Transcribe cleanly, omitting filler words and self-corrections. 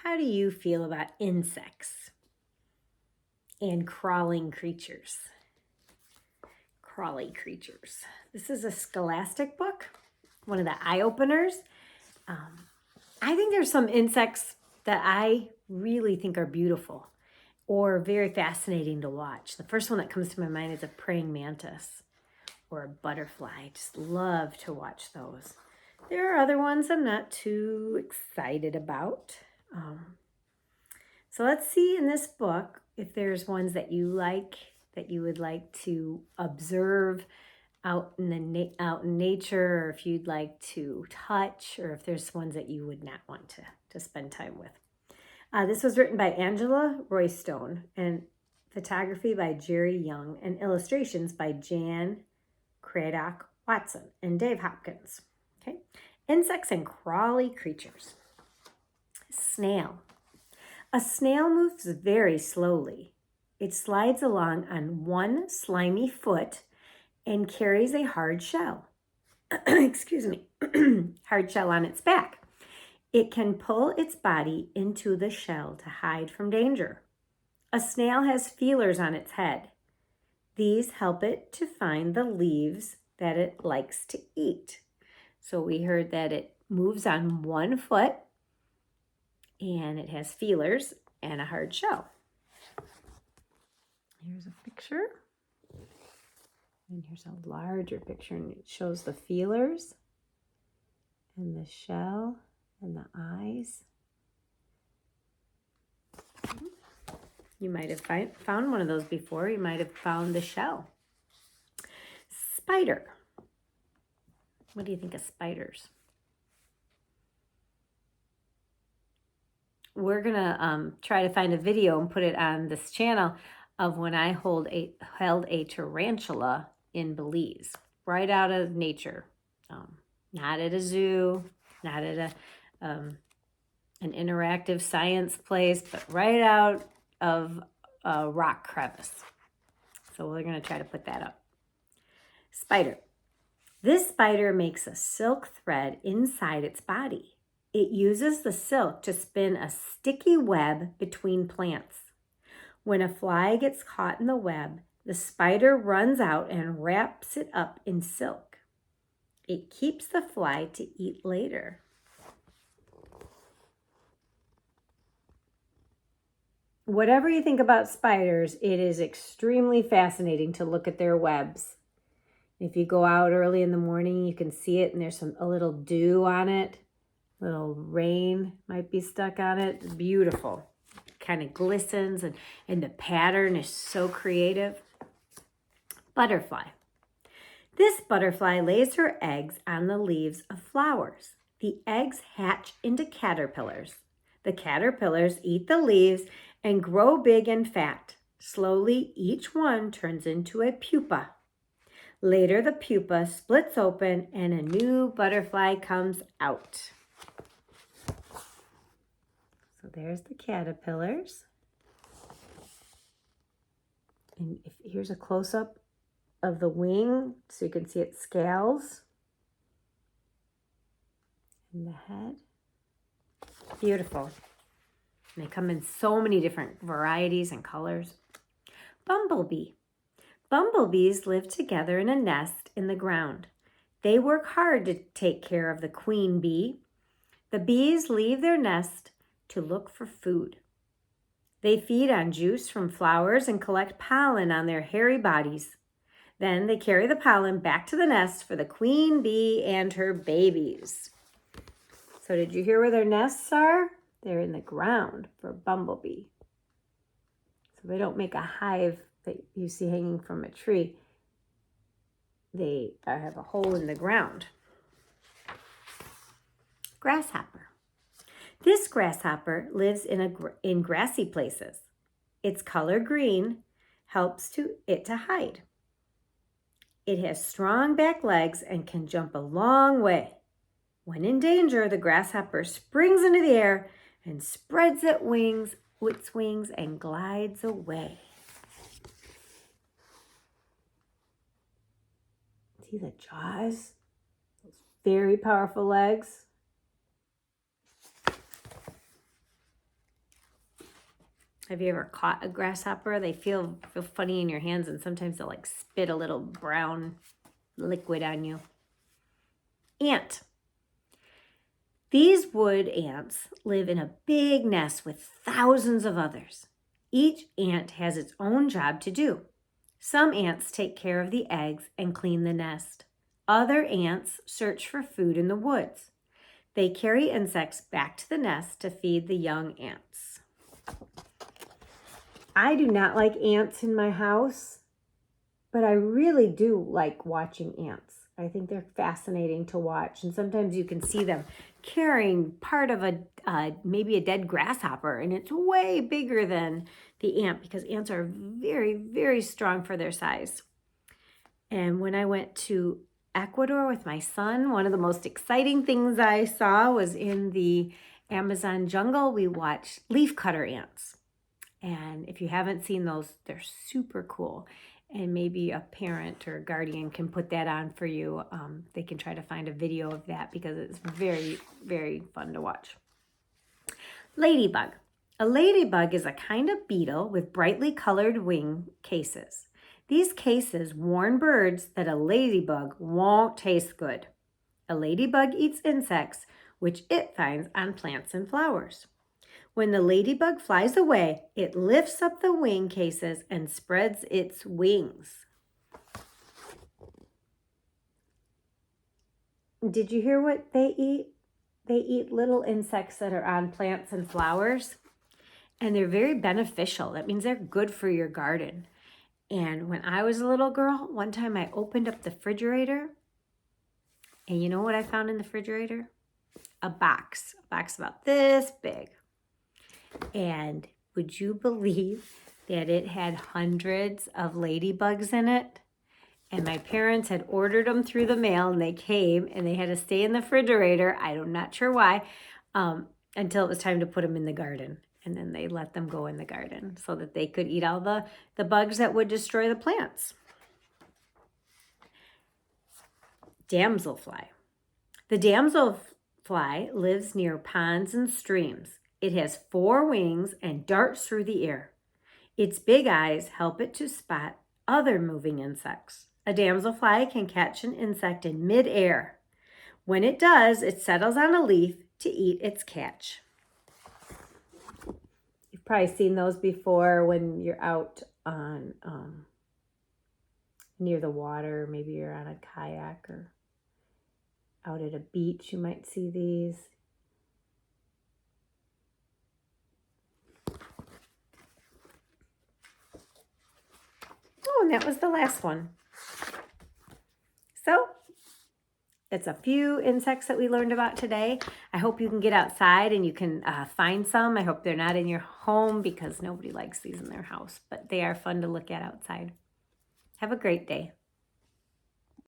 How do you feel about insects and crawling creatures? Crawly creatures. This is a scholastic book, one of the eye-openers. I think there's some insects that I really think are beautiful or very fascinating to watch. The first one that comes to my mind is a praying mantis or a butterfly. I just love to watch those. There are other ones I'm not too excited about. So let's see in this book if there's ones that you like, that you would like to observe out in nature, or if you'd like to touch, or if there's ones that you would not want to spend time with. This was written by Angela Roystone, and photography by Jerry Young, and illustrations by Jan Craddock Watson and Dave Hopkins. Okay, insects and crawly creatures. Snail. A snail moves very slowly. It slides along on one slimy foot and carries a hard shell. Excuse me, hard shell on its back. It can pull its body into the shell to hide from danger. A snail has feelers on its head. These help it to find the leaves that it likes to eat. So we heard that it moves on one foot and it has feelers and a hard shell. Here's a picture. And here's a larger picture, and it shows the feelers and the shell and the eyes. You might have found one of those before. You might have found the shell. Spider. What do you think of spiders? We're going to try to find a video and put it on this channel of when I held a tarantula in Belize, right out of nature. Not at a zoo, not at an interactive science place, but right out of a rock crevice. So we're going to try to put that up. Spider. This spider makes a silk thread inside its body. It uses the silk to spin a sticky web between plants. When a fly gets caught in the web, the spider runs out and wraps it up in silk. It keeps the fly to eat later. Whatever you think about spiders, it is extremely fascinating to look at their webs. If you go out early in the morning, you can see it, and there's a little dew on it. Little rain might be stuck on it. It's beautiful. Kind of glistens, and the pattern is so creative. Butterfly. This butterfly lays her eggs on the leaves of flowers. The eggs hatch into caterpillars. The caterpillars eat the leaves and grow big and fat. Slowly, each one turns into a pupa. Later, the pupa splits open and a new butterfly comes out. So there's the caterpillars. And here's a close-up of the wing so you can see its scales and the head. Beautiful. And they come in so many different varieties and colors. Bumblebee. Bumblebees live together in a nest in the ground. They work hard to take care of the queen bee. The bees leave their nest to look for food. They feed on juice from flowers and collect pollen on their hairy bodies. Then they carry the pollen back to the nest for the queen bee and her babies. So did you hear where their nests are? They're in the ground for a bumblebee. So they don't make a hive that you see hanging from a tree. They have a hole in the ground. Grasshopper. This grasshopper lives in grassy places. Its color green helps it to hide. It has strong back legs and can jump a long way. When in danger, the grasshopper springs into the air and spreads its wings and glides away. See the jaws? Those very powerful legs. Have you ever caught a grasshopper? They feel funny in your hands, and sometimes they'll like spit a little brown liquid on you. Ant. These wood ants live in a big nest with thousands of others. Each ant has its own job to do. Some ants take care of the eggs and clean the nest. Other ants search for food in the woods. They carry insects back to the nest to feed the young ants. I do not like ants in my house, but I really do like watching ants. I think they're fascinating to watch, and sometimes you can see them carrying part of maybe a dead grasshopper, and it's way bigger than the ant because ants are very, very strong for their size. And when I went to Ecuador with my son, one of the most exciting things I saw was in the Amazon jungle, we watched leafcutter ants. And if you haven't seen those, they're super cool. And maybe a parent or a guardian can put that on for you. They can try to find a video of that because it's very, very fun to watch. Ladybug. A ladybug is a kind of beetle with brightly colored wing cases. These cases warn birds that a ladybug won't taste good. A ladybug eats insects, which it finds on plants and flowers. When the ladybug flies away, it lifts up the wing cases and spreads its wings. Did you hear what they eat? They eat little insects that are on plants and flowers, and they're very beneficial. That means they're good for your garden. And when I was a little girl, one time I opened up the refrigerator, and you know what I found in the refrigerator? A box about this big. And would you believe that it had hundreds of ladybugs in it? And my parents had ordered them through the mail, and they came, and they had to stay in the refrigerator. I'm not sure why, until it was time to put them in the garden. And then they let them go in the garden so that they could eat all the bugs that would destroy the plants. Damselfly. The damselfly lives near ponds and streams. It has 4 wings and darts through the air. Its big eyes help it to spot other moving insects. A damselfly can catch an insect in midair. When it does, it settles on a leaf to eat its catch. You've probably seen those before when you're out on near the water. Maybe you're on a kayak or out at a beach. You might see these. Oh, and that was the last one. So that's a few insects that we learned about today. I hope you can get outside and you can find some. I hope they're not in your home because nobody likes these in their house, but they are fun to look at outside. Have a great day.